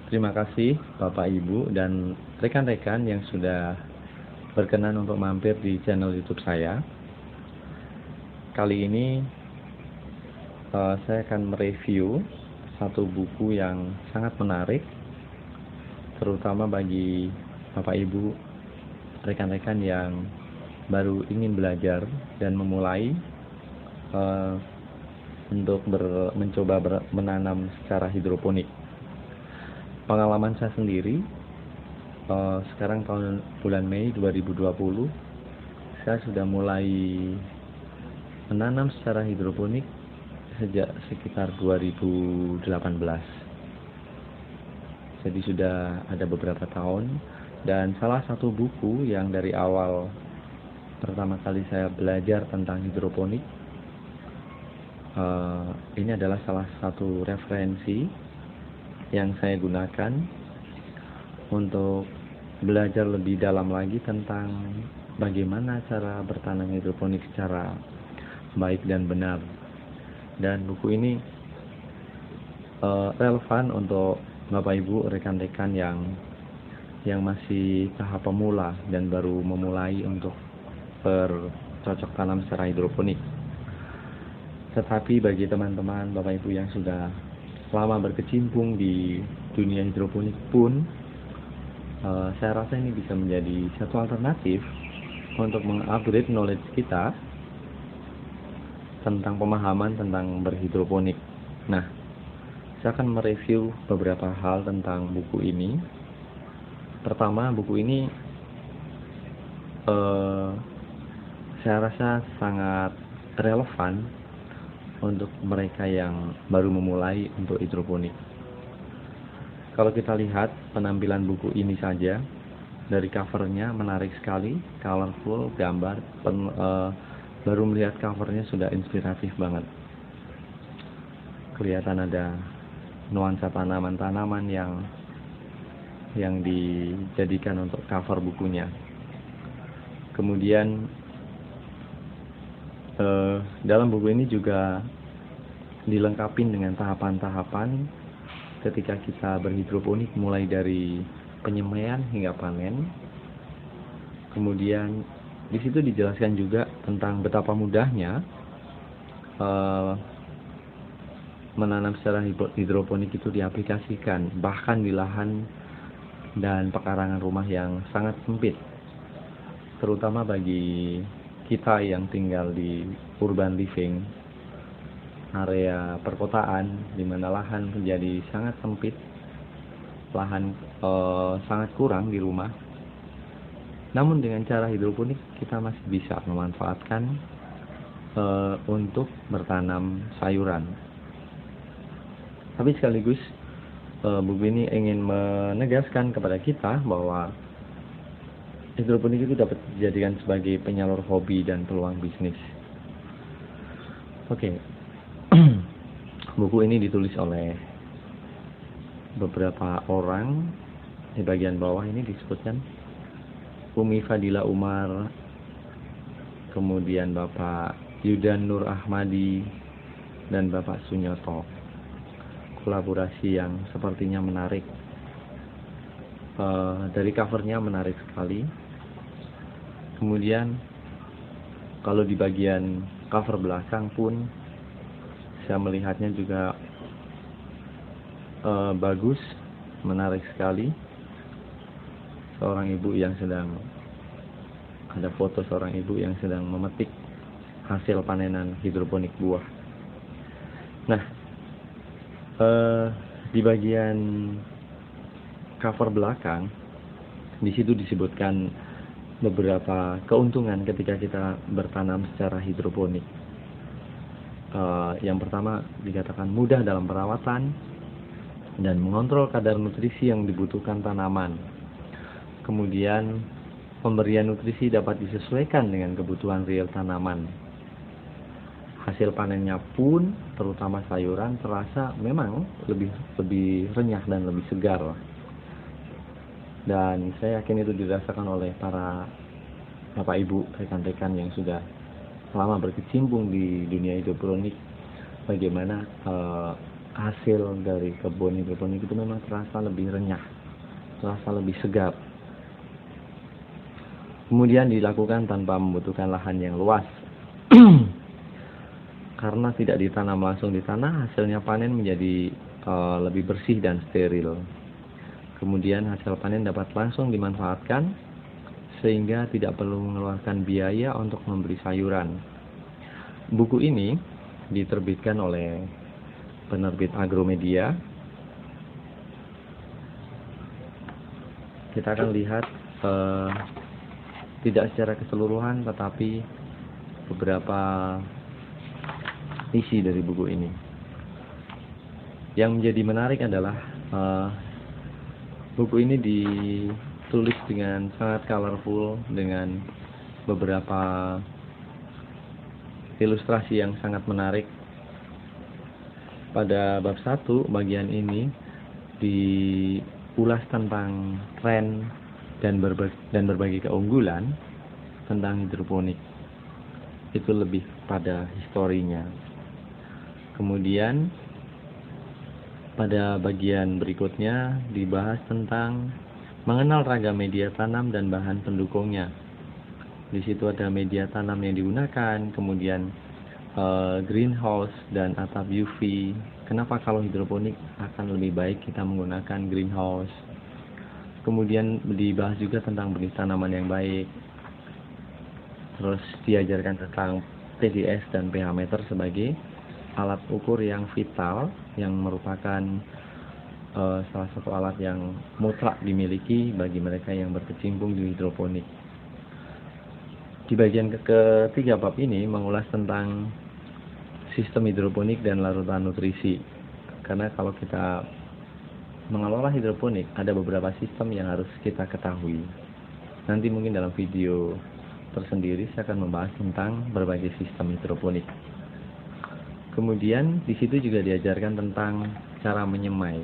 Terima kasih Bapak Ibu dan rekan-rekan yang sudah berkenan untuk mampir di channel YouTube saya. Kali ini saya akan mereview satu buku yang sangat menarik, terutama bagi Bapak Ibu, rekan-rekan yang baru ingin belajar dan memulai untuk mencoba menanam secara hidroponik. Pengalaman saya sendiri, sekarang bulan Mei 2020, saya sudah mulai menanam secara hidroponik sejak sekitar 2018. Jadi sudah ada beberapa tahun, dan salah satu buku yang dari awal pertama kali saya belajar tentang hidroponik, ini adalah salah satu referensi yang saya gunakan untuk belajar lebih dalam lagi tentang bagaimana cara bertanam hidroponik secara baik dan benar. Dan buku ini relevan untuk Bapak Ibu, rekan-rekan yang masih tahap pemula dan baru memulai untuk bercocok tanam secara hidroponik. Tetapi bagi teman-teman Bapak Ibu yang sudah lama berkecimpung di dunia hidroponik pun, saya rasa ini bisa menjadi satu alternatif untuk mengupgrade knowledge kita tentang pemahaman tentang berhidroponik. Nah, saya akan mereview beberapa hal tentang buku ini. Pertama, buku ini saya rasa sangat relevan untuk mereka yang baru memulai untuk hidroponik. Kalau kita lihat penampilan buku ini saja, dari covernya menarik sekali, colorful, gambar, baru melihat covernya sudah inspiratif banget. Kelihatan ada nuansa tanaman-tanaman yang dijadikan untuk cover bukunya. Kemudian dalam buku ini juga dilengkapi dengan tahapan-tahapan ketika kita berhidroponik, mulai dari penyemaian hingga panen. Kemudian di situ dijelaskan juga tentang betapa mudahnya menanam secara hidroponik itu diaplikasikan bahkan di lahan dan pekarangan rumah yang sangat sempit, terutama bagi kita yang tinggal di urban living, area perkotaan, di mana lahan menjadi sangat sempit, lahan sangat kurang di rumah. Namun dengan cara hidroponik kita masih bisa memanfaatkan untuk bertanam sayuran. Tapi sekaligus buku ini ingin menegaskan kepada kita bahwa hidroponik itu dapat dijadikan sebagai penyalur hobi dan peluang bisnis. Oke. Buku ini ditulis oleh beberapa orang. Di bagian bawah ini disebutkan Umi Fadila Umar, kemudian Bapak Yudan Nur Ahmadi, dan Bapak Sunyoto. Kolaborasi yang sepertinya menarik. Dari covernya menarik sekali. Kemudian kalau di bagian cover belakang pun saya melihatnya juga bagus, menarik sekali. Ada foto seorang ibu yang sedang memetik hasil panenan hidroponik buah. Nah, di bagian cover belakang, di situ disebutkan beberapa keuntungan ketika kita bertanam secara hidroponik. Yang pertama dikatakan mudah dalam perawatan dan mengontrol kadar nutrisi yang dibutuhkan tanaman. Kemudian pemberian nutrisi dapat disesuaikan dengan kebutuhan real tanaman. Hasil panennya pun, terutama sayuran, terasa memang lebih renyah dan lebih segar. Dan saya yakin itu dirasakan oleh para Bapak Ibu, rekan-rekan yang sudah lama berkecimpung di dunia hidroponik, bagaimana hasil dari kebun hidroponik itu memang terasa lebih renyah, terasa lebih segar. Kemudian dilakukan tanpa membutuhkan lahan yang luas. Karena tidak ditanam langsung di tanah, hasilnya panen menjadi lebih bersih dan steril. Kemudian hasil panen dapat langsung dimanfaatkan, sehingga tidak perlu mengeluarkan biaya untuk membeli sayuran. Buku ini diterbitkan oleh penerbit Agromedia. Kita akan lihat tidak secara keseluruhan, tetapi beberapa isi dari buku ini. Yang menjadi menarik adalah buku ini ditulis dengan sangat colorful, dengan beberapa ilustrasi yang sangat menarik. Pada bab 1 bagian ini diulas tentang tren dan berbagai keunggulan tentang hidroponik. Itu lebih pada historinya. Kemudian pada bagian berikutnya dibahas tentang mengenal ragam media tanam dan bahan pendukungnya. Di situ ada media tanam yang digunakan, kemudian greenhouse dan atap UV. Kenapa kalau hidroponik akan lebih baik kita menggunakan greenhouse? Kemudian dibahas juga tentang benih tanaman yang baik. Terus diajarkan tentang TDS dan pH meter sebagai alat ukur yang vital, yang merupakan salah satu alat yang mutlak dimiliki bagi mereka yang berkecimpung di hidroponik. Di bagian ketiga bab ini mengulas tentang sistem hidroponik dan larutan nutrisi. Karena kalau kita mengelola hidroponik, ada beberapa sistem yang harus kita ketahui. Nanti mungkin dalam video tersendiri saya akan membahas tentang berbagai sistem hidroponik. Kemudian di situ juga diajarkan tentang cara menyemai.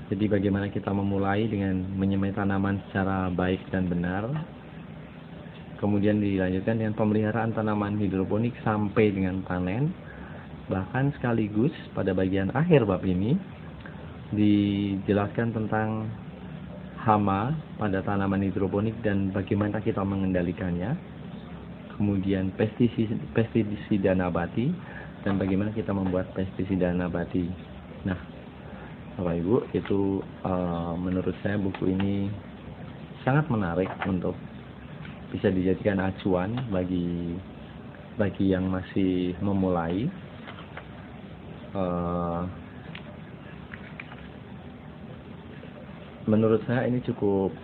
Jadi bagaimana kita memulai dengan menyemai tanaman secara baik dan benar. Kemudian dilanjutkan dengan pemeliharaan tanaman hidroponik sampai dengan panen. Bahkan sekaligus pada bagian akhir bab ini dijelaskan tentang hama pada tanaman hidroponik dan bagaimana kita mengendalikannya. Kemudian pestisida nabati dan bagaimana kita membuat pestisida nabati. Nah, Bapak Ibu, itu menurut saya buku ini sangat menarik untuk bisa dijadikan acuan bagi yang masih memulai. Menurut saya ini cukup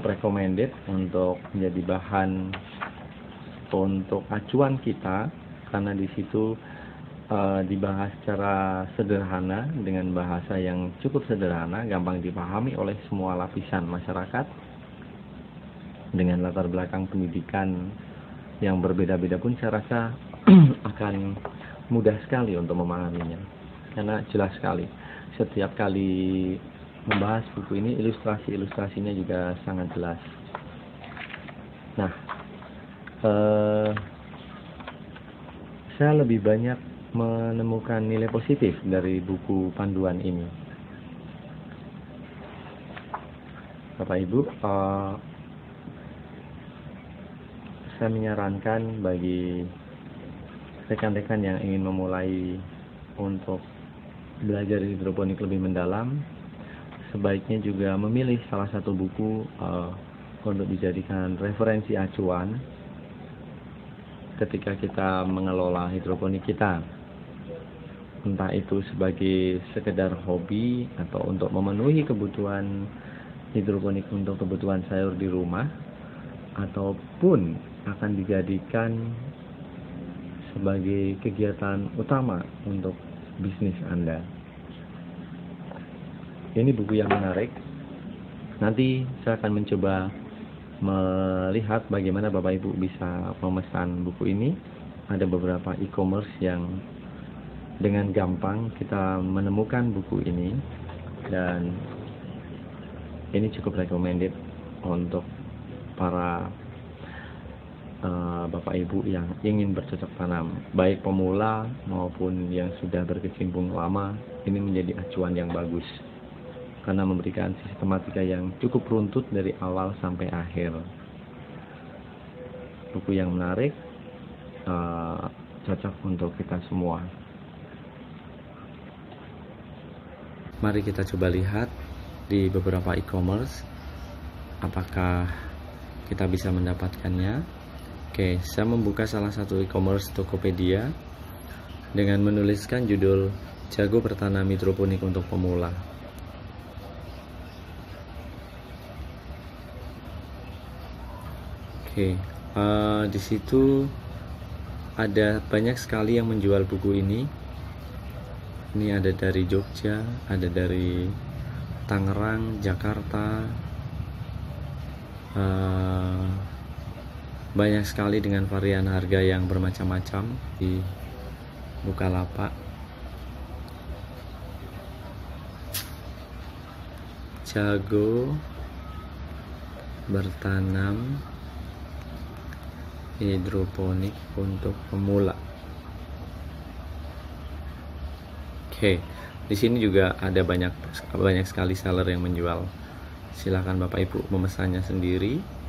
recommended untuk menjadi bahan untuk acuan kita, karena di situ dibahas secara sederhana dengan bahasa yang cukup sederhana, gampang dipahami oleh semua lapisan masyarakat dengan latar belakang pendidikan yang berbeda-beda pun saya rasa akan mudah sekali untuk memahaminya, karena jelas sekali setiap kali membahas buku ini ilustrasinya juga sangat jelas. Nah, saya lebih banyak menemukan nilai positif dari buku panduan ini. Bapak Ibu, saya menyarankan bagi rekan-rekan yang ingin memulai untuk belajar hidroponik lebih mendalam, sebaiknya juga memilih salah satu buku untuk dijadikan referensi acuan ketika kita mengelola hidroponik kita. Entah itu sebagai sekedar hobi atau untuk memenuhi kebutuhan hidroponik untuk kebutuhan sayur di rumah, ataupun akan dijadikan sebagai kegiatan utama untuk bisnis Anda. Ini buku yang menarik. Nanti saya akan mencoba melihat bagaimana Bapak Ibu bisa memesan buku ini. Ada beberapa e-commerce yang dengan gampang kita menemukan buku ini, dan ini cukup recommended untuk para Bapak Ibu yang ingin bercocok tanam, baik pemula maupun yang sudah berkecimpung lama. Ini menjadi acuan yang bagus karena memberikan sistematika yang cukup runtut dari awal sampai akhir. Buku yang menarik, cocok untuk kita semua. Mari kita coba lihat di beberapa e-commerce apakah kita bisa mendapatkannya. Oke, saya membuka salah satu e-commerce Tokopedia dengan menuliskan judul Jago Bertanam Hidroponik untuk Pemula. Oke, di situ ada banyak sekali yang menjual buku ini. Ini ada dari Jogja, ada dari Tangerang, Jakarta. Banyak sekali dengan varian harga yang bermacam-macam di Bukalapak. Jago bertanam hidroponik untuk pemula. Oke, di sini juga ada banyak sekali seller yang menjual. Silakan Bapak Ibu memesannya sendiri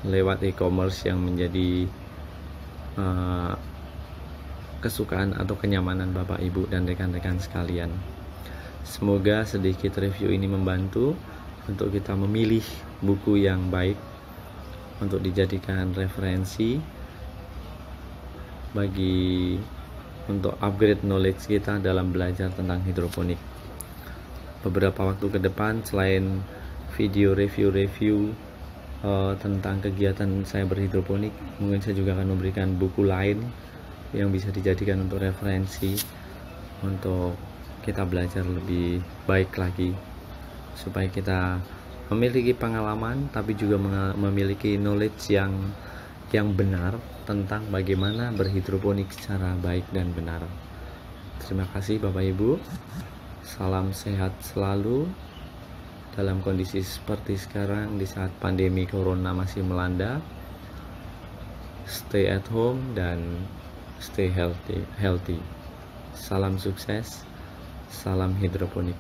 lewat e-commerce yang menjadi kesukaan atau kenyamanan Bapak Ibu dan rekan-rekan sekalian. Semoga sedikit review ini membantu untuk kita memilih buku yang baik untuk dijadikan referensi untuk upgrade knowledge kita dalam belajar tentang hidroponik. Beberapa waktu ke depan, selain video review tentang kegiatan saya berhidroponik, mungkin saya juga akan memberikan buku lain yang bisa dijadikan untuk referensi untuk kita belajar lebih baik lagi, supaya kita memiliki pengalaman tapi juga memiliki knowledge yang benar tentang bagaimana berhidroponik secara baik dan benar. Terima kasih Bapak Ibu, salam sehat selalu dalam kondisi seperti sekarang di saat pandemi corona masih melanda. Stay at home dan stay healthy. Salam sukses, salam hidroponik.